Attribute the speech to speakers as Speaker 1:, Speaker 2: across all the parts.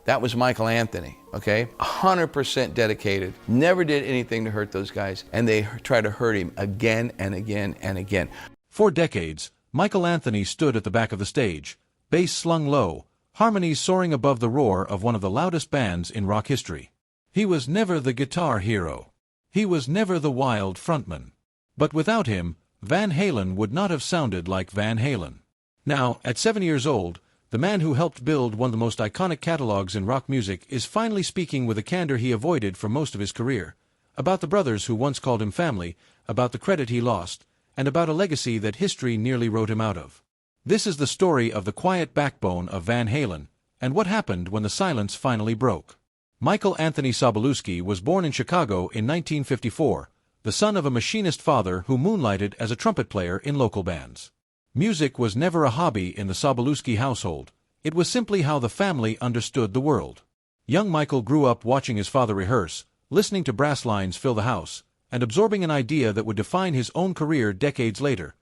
Speaker 1: That was Michael Anthony, okay? 100% dedicated, never did anything to hurt those guys, and they tried to hurt him again and again and again.
Speaker 2: For decades, Michael Anthony stood at the back of the stage, bass slung low, harmonies soaring above the roar of one of the loudest bands in rock history. He was never the guitar hero. He was never the wild frontman. But without him, Van Halen would not have sounded like Van Halen. Now, at 7 years old, the man who helped build one of the most iconic catalogs in rock music is finally speaking with a candor he avoided for most of his career, about the brothers who once called him family, about the credit he lost, and about a legacy that history nearly wrote him out of. This is the story of the quiet backbone of Van Halen, and what happened when the silence finally broke. Michael Anthony Sobolewski was born in Chicago in 1954, the son of a machinist father who moonlighted as a trumpet player in local bands. Music was never a hobby in the Sobolewski household. It was simply how the family understood the world. Young Michael grew up watching his father rehearse, listening to brass lines fill the house, and absorbing an idea that would define his own career decades later,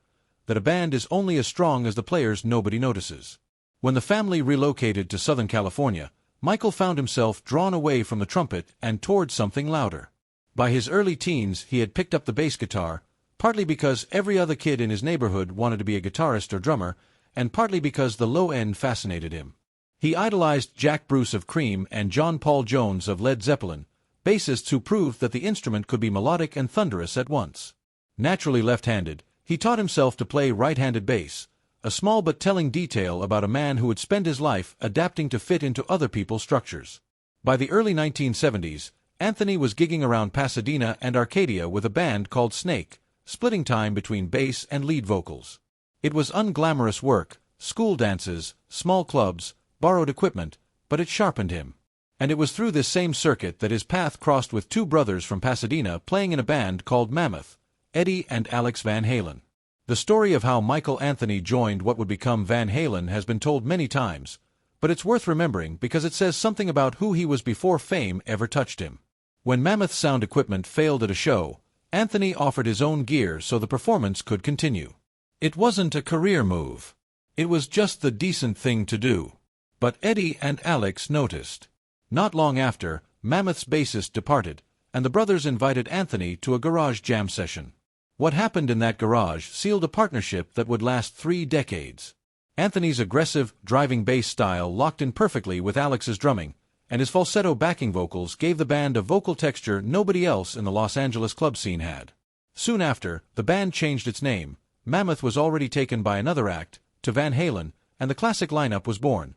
Speaker 2: that a band is only as strong as the players nobody notices. When the family relocated to Southern California, Michael found himself drawn away from the trumpet and toward something louder. By his early teens, he had picked up the bass guitar, partly because every other kid in his neighborhood wanted to be a guitarist or drummer, and partly because the low end fascinated him. He idolized Jack Bruce of Cream and John Paul Jones of Led Zeppelin, bassists who proved that the instrument could be melodic and thunderous at once. Naturally left-handed, he taught himself to play right-handed bass, a small but telling detail about a man who would spend his life adapting to fit into other people's structures. By the early 1970s, Anthony was gigging around Pasadena and Arcadia with a band called Snake, splitting time between bass and lead vocals. It was unglamorous work, school dances, small clubs, borrowed equipment, but it sharpened him. And it was through this same circuit that his path crossed with two brothers from Pasadena playing in a band called Mammoth, Eddie and Alex Van Halen. The story of how Michael Anthony joined what would become Van Halen has been told many times, but it's worth remembering because it says something about who he was before fame ever touched him. When Mammoth's sound equipment failed at a show, Anthony offered his own gear so the performance could continue. It wasn't a career move. It was just the decent thing to do. But Eddie and Alex noticed. Not long after, Mammoth's bassist departed, and the brothers invited Anthony to a garage jam session. What happened in that garage sealed a partnership that would last 3 decades. Anthony's aggressive, driving bass style locked in perfectly with Alex's drumming, and his falsetto backing vocals gave the band a vocal texture nobody else in the Los Angeles club scene had. Soon after, the band changed its name. Mammoth was already taken by another act, to Van Halen, and the classic lineup was born.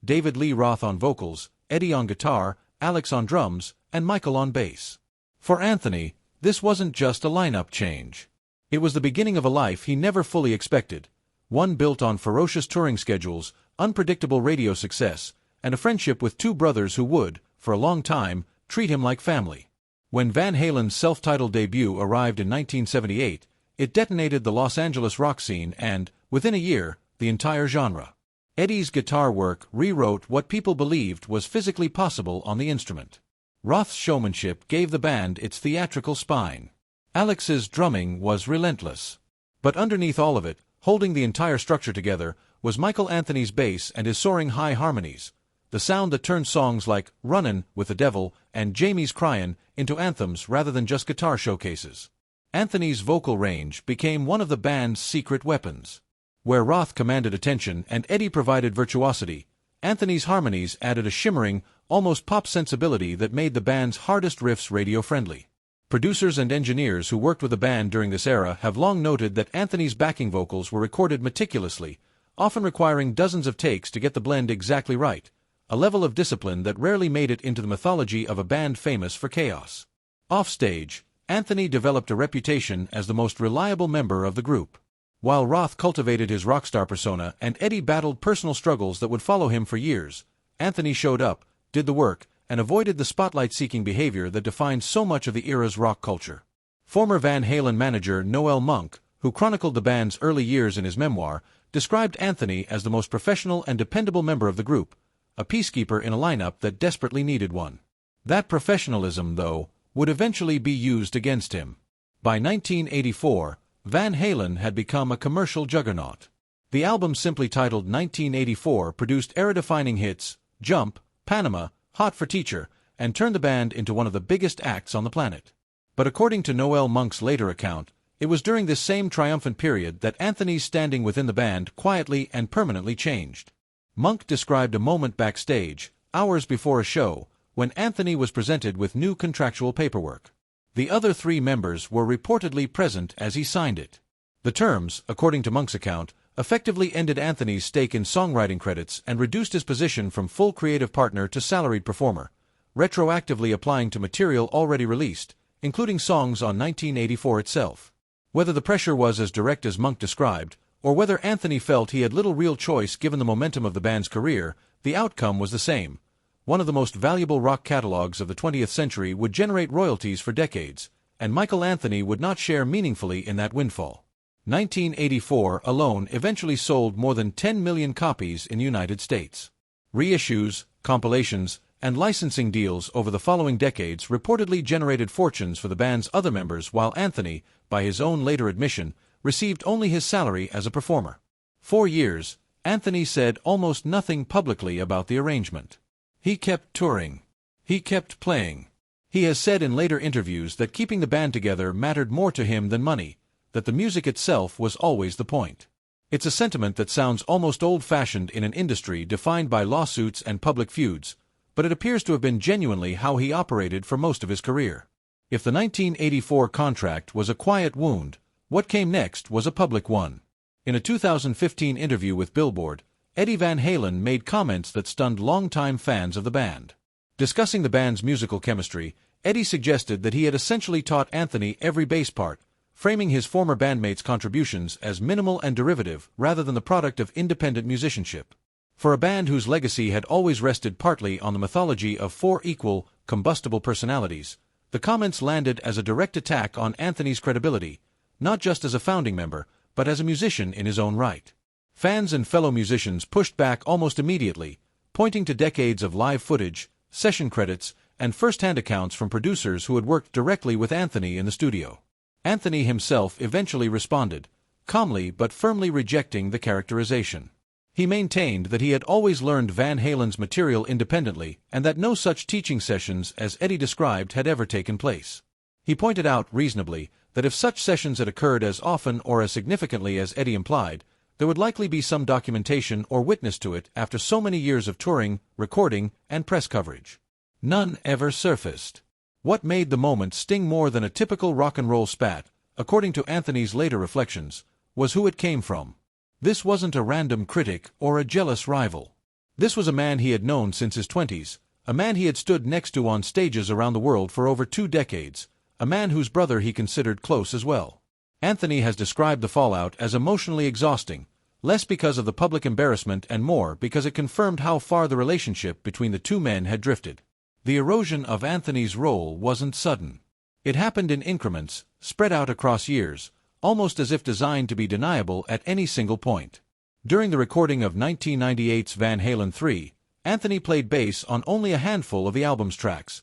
Speaker 2: David Lee Roth on vocals, Eddie on guitar, Alex on drums, and Michael on bass. For Anthony, this wasn't just a lineup change. It was the beginning of a life he never fully expected, one built on ferocious touring schedules, unpredictable radio success, and a friendship with two brothers who would, for a long time, treat him like family. When Van Halen's self-titled debut arrived in 1978, it detonated the Los Angeles rock scene and, within a year, the entire genre. Eddie's guitar work rewrote what people believed was physically possible on the instrument. Roth's showmanship gave the band its theatrical spine. Alex's drumming was relentless. But underneath all of it, holding the entire structure together, was Michael Anthony's bass and his soaring high harmonies, the sound that turned songs like Runnin' with the Devil and Jamie's Cryin' into anthems rather than just guitar showcases. Anthony's vocal range became one of the band's secret weapons. Where Roth commanded attention and Eddie provided virtuosity, Anthony's harmonies added a shimmering, almost pop sensibility that made the band's hardest riffs radio-friendly. Producers and engineers who worked with the band during this era have long noted that Anthony's backing vocals were recorded meticulously, often requiring dozens of takes to get the blend exactly right, a level of discipline that rarely made it into the mythology of a band famous for chaos. Offstage, Anthony developed a reputation as the most reliable member of the group. While Roth cultivated his rock star persona and Eddie battled personal struggles that would follow him for years, Anthony showed up, did the work, and avoided the spotlight-seeking behavior that defined so much of the era's rock culture. Former Van Halen manager Noel Monk, who chronicled the band's early years in his memoir, described Anthony as the most professional and dependable member of the group, a peacekeeper in a lineup that desperately needed one. That professionalism, though, would eventually be used against him. By 1984, Van Halen had become a commercial juggernaut. The album simply titled 1984 produced era-defining hits, Jump, Panama, hot for teacher, and turned the band into one of the biggest acts on the planet. But according to Noel Monk's later account, it was during this same triumphant period that Anthony's standing within the band quietly and permanently changed. Monk described a moment backstage, hours before a show, when Anthony was presented with new contractual paperwork. The other three members were reportedly present as he signed it. The terms, according to Monk's account, effectively ended Anthony's stake in songwriting credits and reduced his position from full creative partner to salaried performer, retroactively applying to material already released, including songs on 1984 itself. Whether the pressure was as direct as Monk described, or whether Anthony felt he had little real choice given the momentum of the band's career, the outcome was the same. One of the most valuable rock catalogs of the 20th century would generate royalties for decades, and Michael Anthony would not share meaningfully in that windfall. 1984 alone eventually sold more than 10 million copies in the United States. Reissues, compilations, and licensing deals over the following decades reportedly generated fortunes for the band's other members, while Anthony, by his own later admission, received only his salary as a performer. 4 years, Anthony said almost nothing publicly about the arrangement. He kept touring. He kept playing. He has said in later interviews that keeping the band together mattered more to him than money, that the music itself was always the point. It's a sentiment that sounds almost old-fashioned in an industry defined by lawsuits and public feuds, but it appears to have been genuinely how he operated for most of his career. If the 1984 contract was a quiet wound, what came next was a public one. In a 2015 interview with Billboard, Eddie Van Halen made comments that stunned longtime fans of the band. Discussing the band's musical chemistry, Eddie suggested that he had essentially taught Anthony every bass part, framing his former bandmates' contributions as minimal and derivative rather than the product of independent musicianship. For a band whose legacy had always rested partly on the mythology of four equal, combustible personalities, the comments landed as a direct attack on Anthony's credibility, not just as a founding member, but as a musician in his own right. Fans and fellow musicians pushed back almost immediately, pointing to decades of live footage, session credits, and first-hand accounts from producers who had worked directly with Anthony in the studio. Anthony himself eventually responded, calmly but firmly rejecting the characterization. He maintained that he had always learned Van Halen's material independently and that no such teaching sessions as Eddie described had ever taken place. He pointed out, reasonably, that if such sessions had occurred as often or as significantly as Eddie implied, there would likely be some documentation or witness to it after so many years of touring, recording, and press coverage. None ever surfaced. What made the moment sting more than a typical rock and roll spat, according to Anthony's later reflections, was who it came from. This wasn't a random critic or a jealous rival. This was a man he had known since his 20s, a man he had stood next to on stages around the world for over 2 decades, a man whose brother he considered close as well. Anthony has described the fallout as emotionally exhausting, less because of the public embarrassment and more because it confirmed how far the relationship between the two men had drifted. The erosion of Anthony's role wasn't sudden. It happened in increments, spread out across years, almost as if designed to be deniable at any single point. During the recording of 1998's Van Halen 3, Anthony played bass on only a handful of the album's tracks.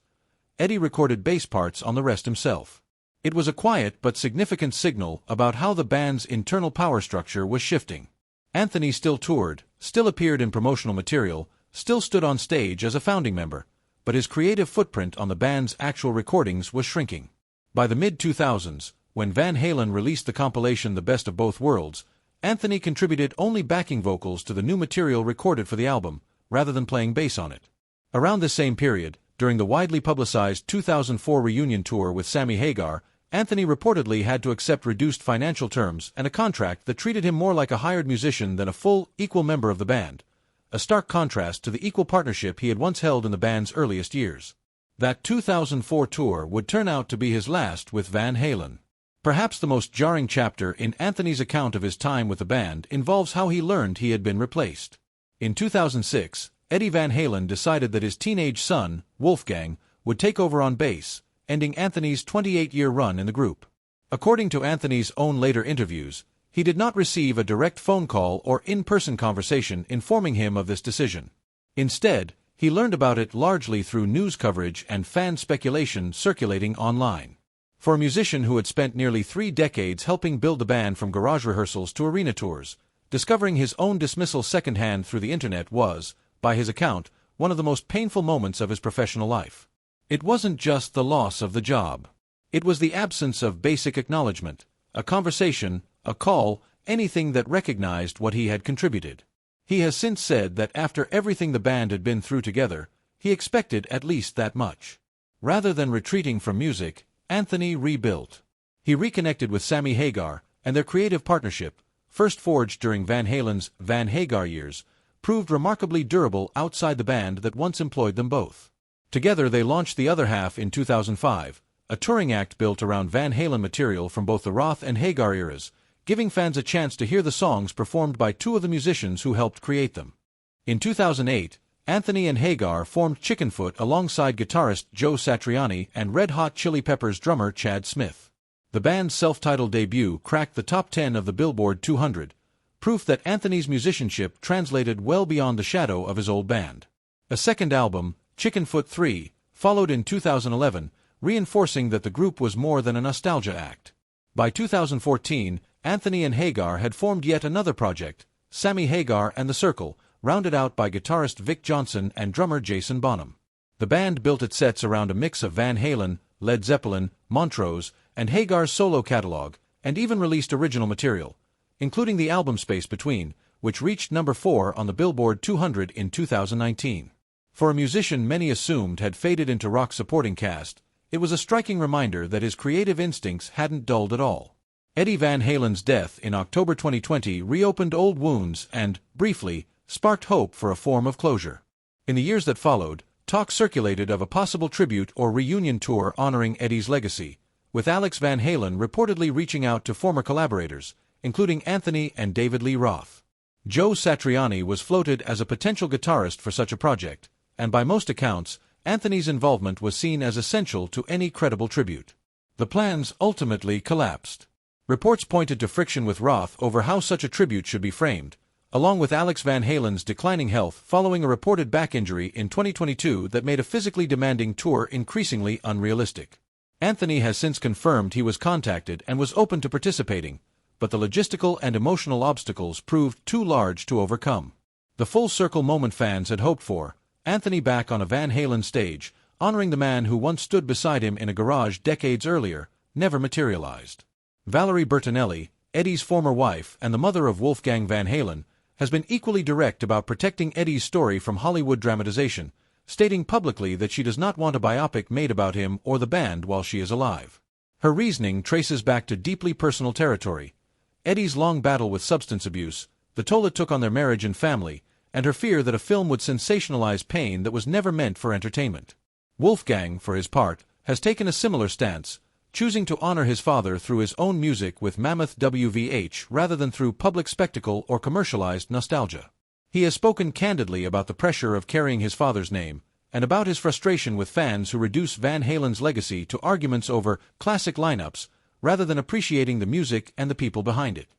Speaker 2: Eddie recorded bass parts on the rest himself. It was a quiet but significant signal about how the band's internal power structure was shifting. Anthony still toured, still appeared in promotional material, still stood on stage as a founding member, but his creative footprint on the band's actual recordings was shrinking. By the mid-2000s, when Van Halen released the compilation The Best of Both Worlds, Anthony contributed only backing vocals to the new material recorded for the album, rather than playing bass on it. Around this same period, during the widely publicized 2004 reunion tour with Sammy Hagar, Anthony reportedly had to accept reduced financial terms and a contract that treated him more like a hired musician than a full, equal member of the band, a stark contrast to the equal partnership he had once held in the band's earliest years. That 2004 tour would turn out to be his last with Van Halen. Perhaps the most jarring chapter in Anthony's account of his time with the band involves how he learned he had been replaced. In 2006, Eddie Van Halen decided that his teenage son, Wolfgang, would take over on bass, ending Anthony's 28-year run in the group. According to Anthony's own later interviews, he did not receive a direct phone call or in-person conversation informing him of this decision. Instead, he learned about it largely through news coverage and fan speculation circulating online. For a musician who had spent nearly 3 decades helping build the band from garage rehearsals to arena tours, discovering his own dismissal secondhand through the internet was, by his account, one of the most painful moments of his professional life. It wasn't just the loss of the job. It was the absence of basic acknowledgement, a conversation, a call, anything that recognized what he had contributed. He has since said that after everything the band had been through together, he expected at least that much. Rather than retreating from music, Anthony rebuilt. He reconnected with Sammy Hagar, and their creative partnership, first forged during Van Halen's Van Hagar years, proved remarkably durable outside the band that once employed them both. Together they launched the other half in 2005, a touring act built around Van Halen material from both the Roth and Hagar eras, giving fans a chance to hear the songs performed by two of the musicians who helped create them. In 2008, Anthony and Hagar formed Chickenfoot alongside guitarist Joe Satriani and Red Hot Chili Peppers drummer Chad Smith. The band's self-titled debut cracked the top 10 of the Billboard 200, proof that Anthony's musicianship translated well beyond the shadow of his old band. A second album, Chickenfoot 3, followed in 2011, reinforcing that the group was more than a nostalgia act. By 2014, Anthony and Hagar had formed yet another project, Sammy Hagar and the Circle, rounded out by guitarist Vic Johnson and drummer Jason Bonham. The band built its sets around a mix of Van Halen, Led Zeppelin, Montrose, and Hagar's solo catalog, and even released original material, including the album Space Between, which reached number 4 on the Billboard 200 in 2019. For a musician many assumed had faded into rock supporting cast, it was a striking reminder that his creative instincts hadn't dulled at all. Eddie Van Halen's death in October 2020 reopened old wounds and, briefly, sparked hope for a form of closure. In the years that followed, talk circulated of a possible tribute or reunion tour honoring Eddie's legacy, with Alex Van Halen reportedly reaching out to former collaborators, including Anthony and David Lee Roth. Joe Satriani was floated as a potential guitarist for such a project, and by most accounts, Anthony's involvement was seen as essential to any credible tribute. The plans ultimately collapsed. Reports pointed to friction with Roth over how such a tribute should be framed, along with Alex Van Halen's declining health following a reported back injury in 2022 that made a physically demanding tour increasingly unrealistic. Anthony has since confirmed he was contacted and was open to participating, but the logistical and emotional obstacles proved too large to overcome. The full circle moment fans had hoped for, Anthony back on a Van Halen stage, honoring the man who once stood beside him in a garage decades earlier, never materialized. Valerie Bertinelli, Eddie's former wife and the mother of Wolfgang Van Halen, has been equally direct about protecting Eddie's story from Hollywood dramatization, stating publicly that she does not want a biopic made about him or the band while she is alive. Her reasoning traces back to deeply personal territory: Eddie's long battle with substance abuse, the toll it took on their marriage and family, and her fear that a film would sensationalize pain that was never meant for entertainment. Wolfgang, for his part, has taken a similar stance, choosing to honor his father through his own music with Mammoth WVH rather than through public spectacle or commercialized nostalgia. He has spoken candidly about the pressure of carrying his father's name, and about his frustration with fans who reduce Van Halen's legacy to arguments over classic lineups rather than appreciating the music and the people behind it.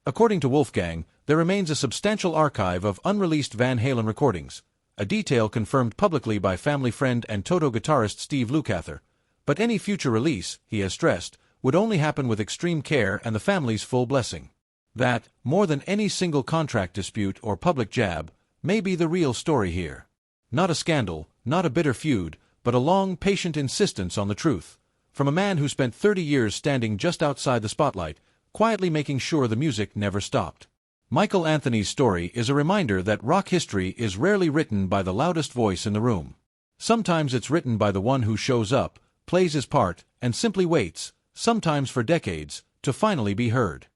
Speaker 2: According to Wolfgang, there remains a substantial archive of unreleased Van Halen recordings, a detail confirmed publicly by family friend and Toto guitarist Steve Lukather, but any future release, he has stressed, would only happen with extreme care and the family's full blessing. That, more than any single contract dispute or public jab, may be the real story here. Not a scandal, not a bitter feud, but a long, patient insistence on the truth, from a man who spent 30 years standing just outside the spotlight, quietly making sure the music never stopped. Michael Anthony's story is a reminder that rock history is rarely written by the loudest voice in the room. Sometimes it's written by the one who shows up, plays his part, and simply waits, sometimes for decades, to finally be heard.